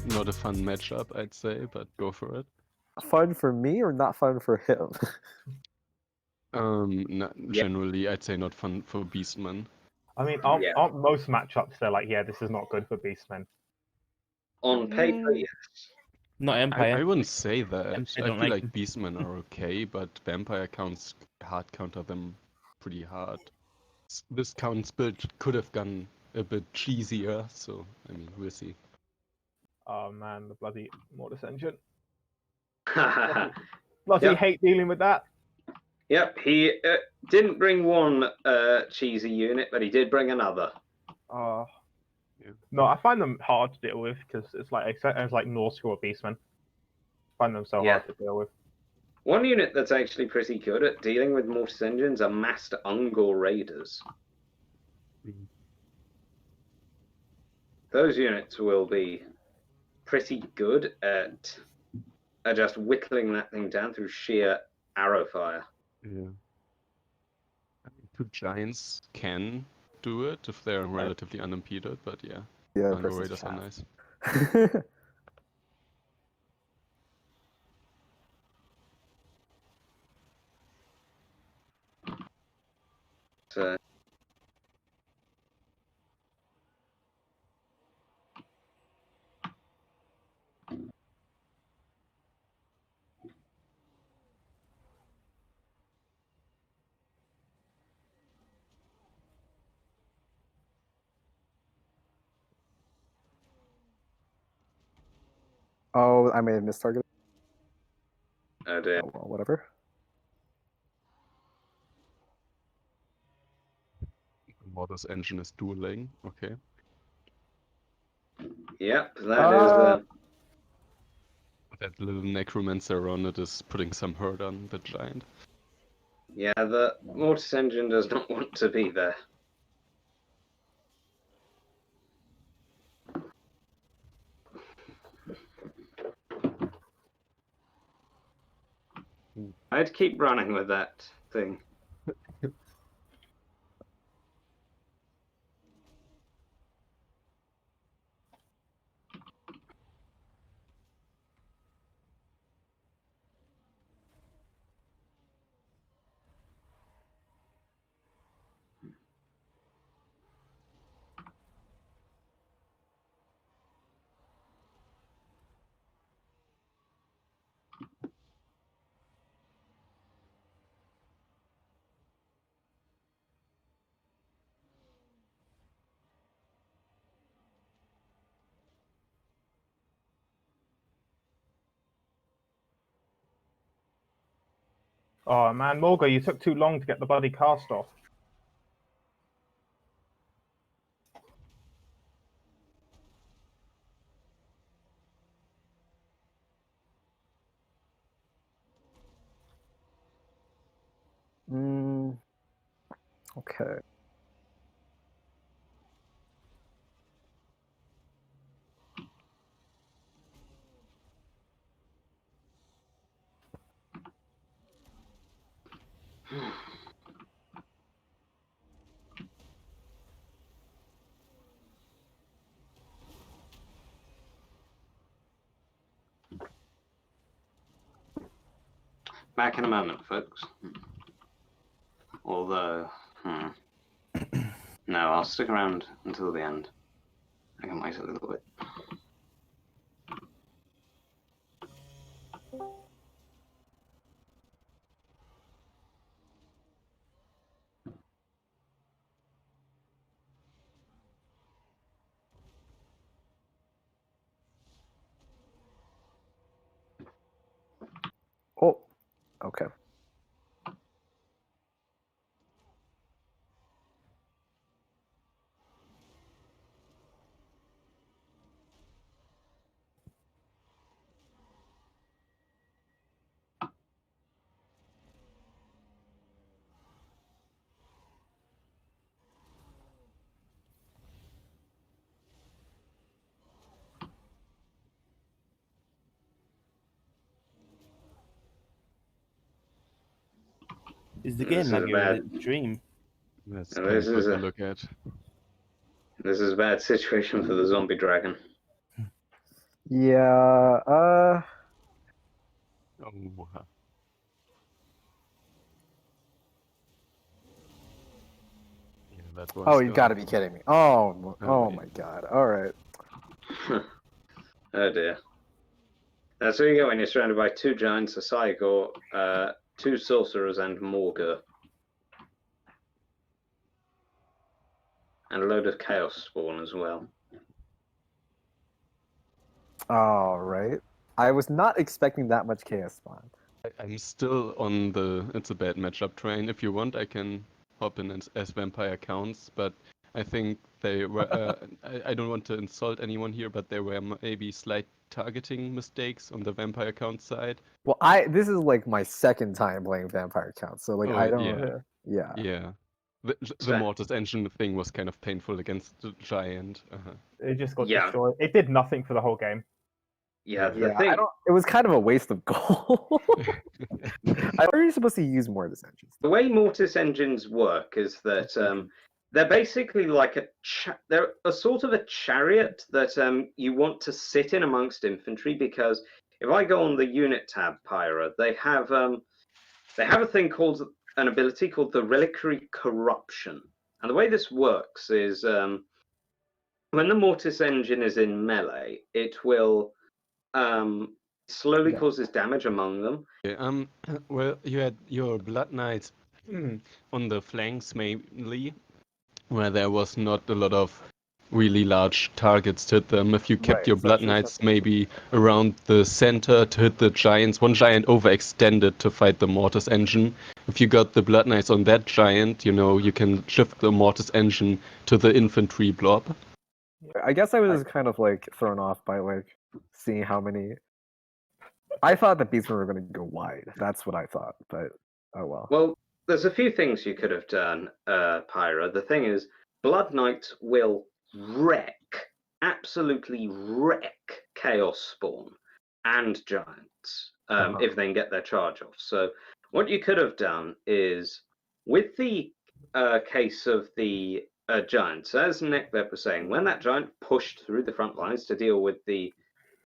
not a fun matchup, I'd say, but go for it. Fun for me or not fun for him? Generally, I'd say not fun for Beastman. I mean, Yeah. aren't most matchups they're like, yeah, this is not good for Beastmen. On paper, yes. Not Empire. I wouldn't say that. I I don't feel like like them. Beastmen are okay, but Vampire counts hard counter them pretty hard. This counts build could have gone a bit cheesier, so I mean, we'll see. Oh man, the bloody Mortis engine. Yep. Bloody hate dealing with that. Yep, he didn't bring one cheesy unit, but he did bring another. Oh. Yeah. No, I find them hard to deal with because it's like Nautical or Beastmen. I find them so hard to deal with. One unit that's actually pretty good at dealing with Mortis engines are Master Ungor Raiders. Those units will be pretty good at just whittling that thing down through sheer arrow fire. Yeah. I mean, 2 giants can do it if they're relatively unimpeded, but yeah. Yeah, Angle versus Raiders are chat. nice. So, Oh, I may have missed target. oh dear. Oh, well, whatever. Mortis engine is dueling, okay. Yep, that is That little necromancer on it is putting some hurt on the giant. yeah, the Mortis engine does not want to be there. I'd keep running with that thing. Oh man, Morga, you took too long to get the bloody cast off. Okay. Back in a moment, folks. Although, no, I'll stick around until the end. I can wait a little bit. Oh, okay. Is the This game is laggy or bad. is it the dream? That's And this painful is to a- look at. This is a bad situation for the zombie dragon. Yeah. Oh, yeah, that was Oh, you got to be kidding me. Oh, oh yeah. my God. All right. Oh dear. That's what you get when you're surrounded by 2 giants, a Cygor, 2 sorcerers, and Morgur. And a load of Chaos Spawn as well. All right. I was not expecting that much chaos spawn. I'm still on the it's a bad matchup train. If you want, I can hop in as vampire counts, but I think they were. I don't want to insult anyone here, but there were maybe slight targeting mistakes on the vampire count side. Well, this is like my second time playing Vampire Count, so like I Oh, don't. yeah. Yeah. Yeah. The So- Mortis engine thing was kind of painful against the giant. It just got Yeah. destroyed. It did nothing for the whole game. Yeah, the Yeah. thing. I don't. It was kind of a waste of gold. How are you supposed to use more of this engine? The way Mortis engines work is that they're basically like they're a sort of a chariot that you want to sit in amongst infantry, because if I go on the unit tab, Pyra, they have a thing called an ability called the Reliquary Corruption, and the way this works is when the Mortis engine is in melee, it will slowly Yeah. causes damage among them. Okay, well, you had your Blood Knights on the flanks mainly, where there was not a lot of really large targets to hit them. If you kept Right, your so Blood it's just Knights maybe around the center to hit the giants, one giant overextended to fight the Mortis engine. If you got the Blood Knights on that giant, you can shift the Mortis engine to the infantry blob. I guess I was kind of like thrown off by like seeing how many. I thought the beastmen were going to go wide. That's what I thought, but oh well. Well, there's a few things you could have done, Pyra. The thing is, Blood Knights will absolutely wreck Chaos Spawn and Giants if they can get their charge off. So what you could have done is, with the case of the Giants, as Neckbet was saying, when that Giant pushed through the front lines to deal with the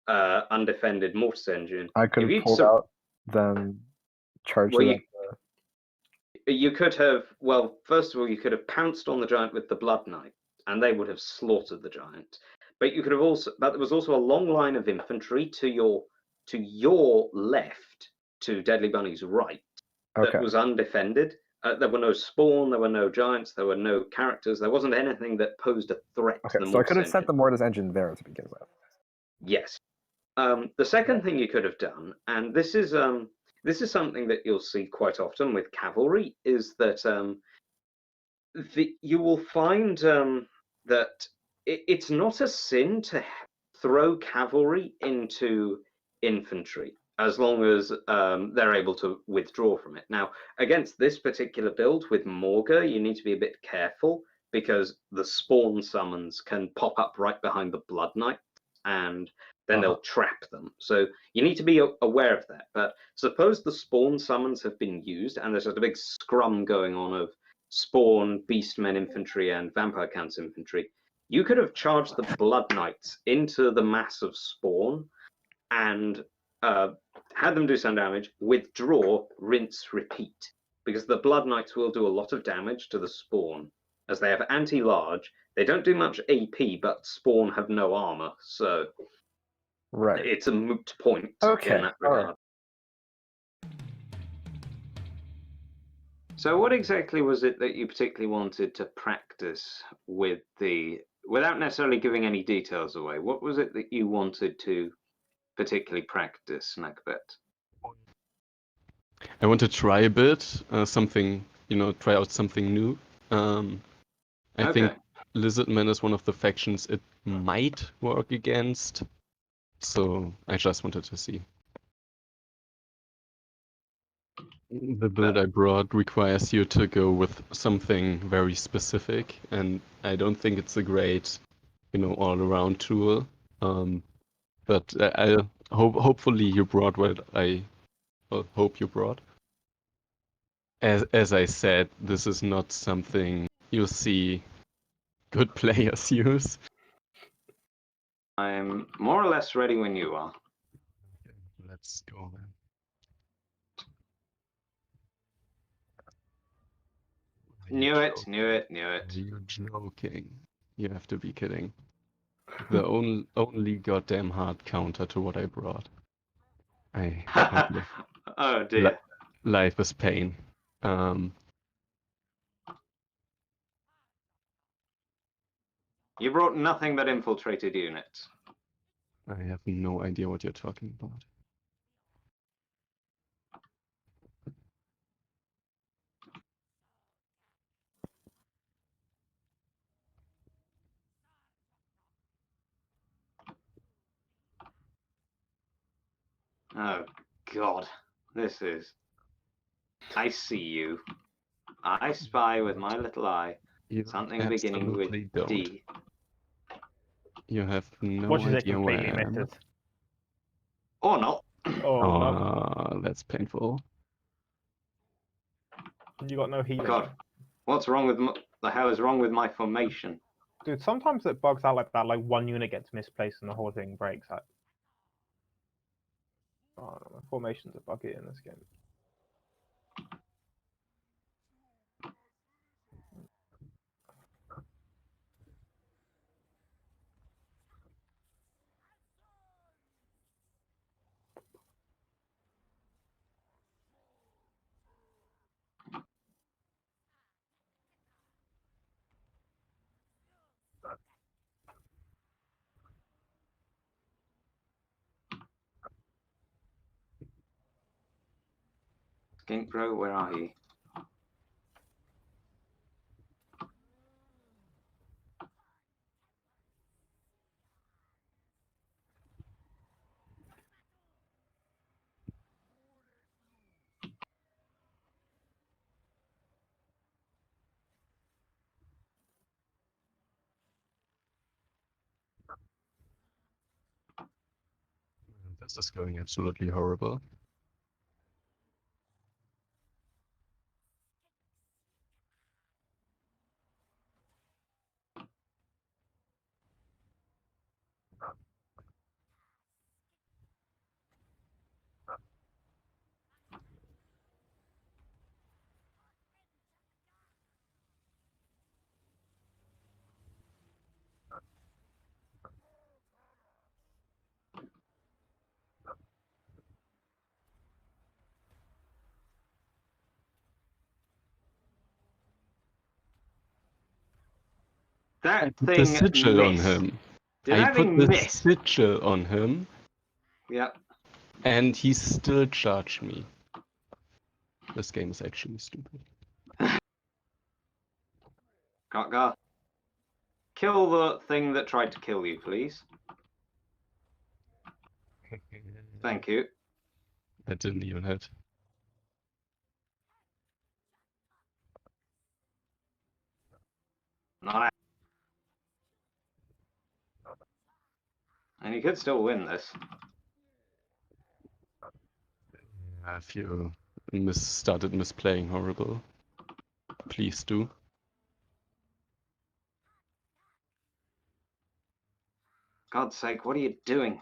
undefended Mortis engine, I could if have you'd pulled out, then charged well, it. you could have, well, first of all, you could have pounced on the giant with the Blood Knight, and they would have slaughtered the giant. But you could have also, but there was also a long line of infantry to your left, to Deadly Bunny's right, that Okay. was undefended. There were no spawn, there were no giants, there were no characters, there wasn't anything that posed a threat Okay, to the so I Mortis could have sent engine. the Mortis engine there to begin with. Yes. The second thing you could have done, and this is something that you'll see quite often with cavalry, is that you will find that it's not a sin to throw cavalry into infantry, as long as they're able to withdraw from it. Now, against this particular build with Morgur, you need to be a bit careful, because the spawn summons can pop up right behind the Blood Knight, and then they'll trap them. So you need to be aware of that. But suppose the spawn summons have been used, and there's just a big scrum going on of spawn, beastmen infantry, and vampire counts infantry. You could have charged the Blood Knights into the mass of spawn and had them do some damage, withdraw, rinse, repeat. Because the Blood Knights will do a lot of damage to the spawn, as they have anti-large. They don't do much AP, but spawn have no armor, so Right. it's a moot point in that all right. regard. So what exactly was it that you particularly wanted to practice with without necessarily giving any details away, what was it that you wanted to particularly practice, Nagbet? I want to try a bit, something, try out something new. I think Lizardman is one of the factions it might work against, so I just wanted to see. The build I brought requires you to go with something very specific, and I don't think it's a great, all-around tool. But hopefully you brought what I hope you brought. As I said, this is not something you'll see good players use. I'm more or less ready when you are. Okay, let's go then. Are you Knew it, joking? knew it, knew Are it. you joking? You have to be kidding. The only goddamn hard counter to what I brought. I can't live. Oh Li- dear. Life is pain. You brought nothing but infiltrated units. I have no idea what you're talking about. Oh God. This is... I see you. I spy with my little eye. You Something beginning with absolutely don't. D. You have no Watch as it idea where completely I am. misses. Or not. Oh, no. Oh, that's painful. You got no healing. God. What's wrong with the hell is wrong with my formation? Dude, sometimes it bugs out like that. Like one unit gets misplaced and the whole thing breaks. Like... Oh, no, formations are buggy in this game. Skink Bro, where are you? This is going absolutely horrible. I That put the thing sigil on missed. him. Did I that put thing the miss? sigil on him, Yep. and he still charged me. This game is actually stupid. Kaka. Kill the thing that tried to kill you, please. Thank you. That didn't even hit. Not and you could still win this. If you started misplaying horrible, please do. God's sake, what are you doing?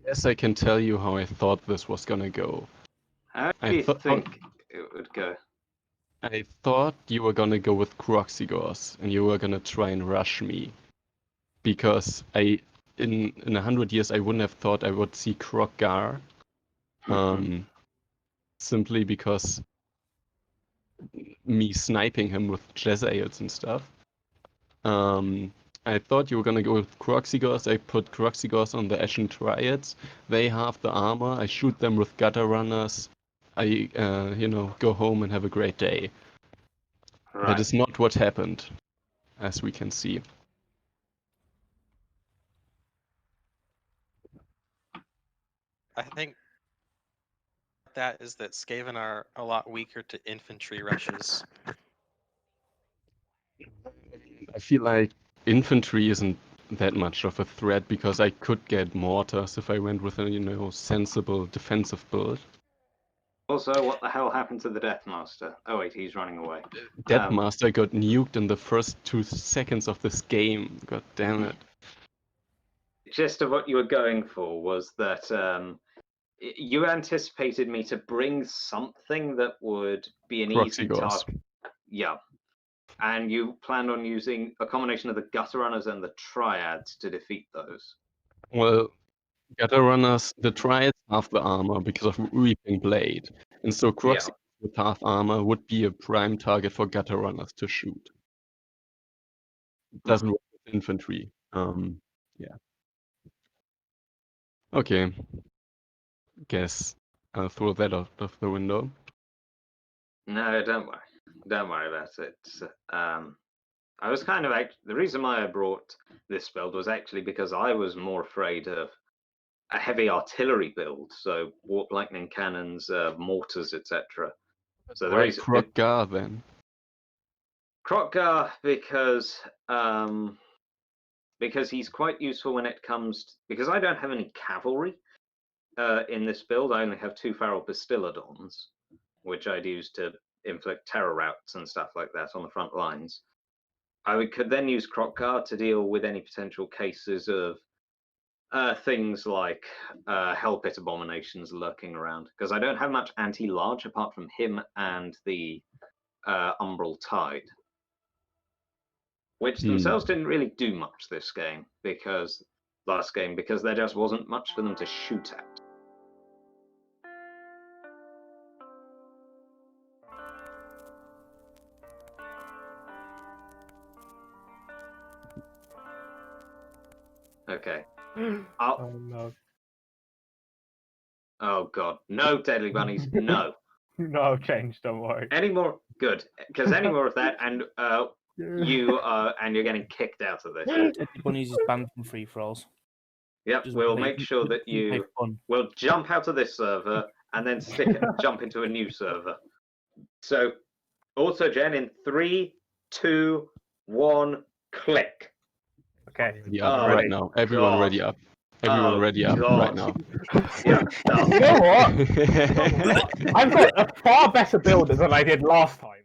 Yes, I can tell you how I thought this was gonna go. How I do you thought think it would go? I thought you were gonna go with Croxigors and you were gonna try and rush me. Because in 100 years I wouldn't have thought I would see Kroggar. Simply because me sniping him with Jezzails and stuff. I thought you were gonna go with Croxigors. I put Croxigors on the Ashen Triads. They have the armor. I shoot them with gutter runners. I, go home and have a great day. Right. That is not what happened, as we can see. I think that is that Skaven are a lot weaker to infantry rushes. I feel like infantry isn't that much of a threat because I could get mortars if I went with a sensible defensive build. Also, what the hell happened to the Deathmaster? Oh wait, he's running away. Deathmaster got nuked in the first 2 seconds of this game. God damn it. Gist of what you were going for was that you anticipated me to bring something that would be an Proxy easy gauze. task. Yeah. And you planned on using a combination of the Gutter Runners and the Triads to defeat those. Well, Gutter Runners, the Triads have the armor because of Reaping Blade. And so Croxy with half armor would be a prime target for Gutter Runners to shoot. It doesn't work with infantry. Yeah. Okay. Guess I'll throw that out of the window. No, don't worry. Don't worry about it. I was kind of the reason why I brought this build was actually because I was more afraid of a heavy artillery build, so warp lightning cannons, mortars, etc. So there Why is Krog-Gar then? Krog-Gar because he's quite useful when it comes because I don't have any cavalry in this build. I only have 2 feral Bastillodons, which I'd use to inflict terror routes and stuff like that on the front lines. I could then use Krog-Gar to deal with any potential cases of things like Hell Pit Abominations lurking around, because I don't have much anti-large apart from him and the Umbral Tide, which themselves didn't really do much this game last game because there just wasn't much for them to shoot at. Okay. Oh no. Oh god, no deadly bunnies, no. No change, don't worry. Any more? Good, because any more of that, and you're getting kicked out of this. Bunnies is banned from free for alls. Yep, Just we'll play- make sure that play you fun. will jump out of this server and then jump into a new server. So, auto-gen in 3, 2, 1, click. Okay. Ready up Oh, right now. Everyone God. ready up. Everyone Oh, ready up God. right now. Yeah, You know what? I've got a far better build than I did last time.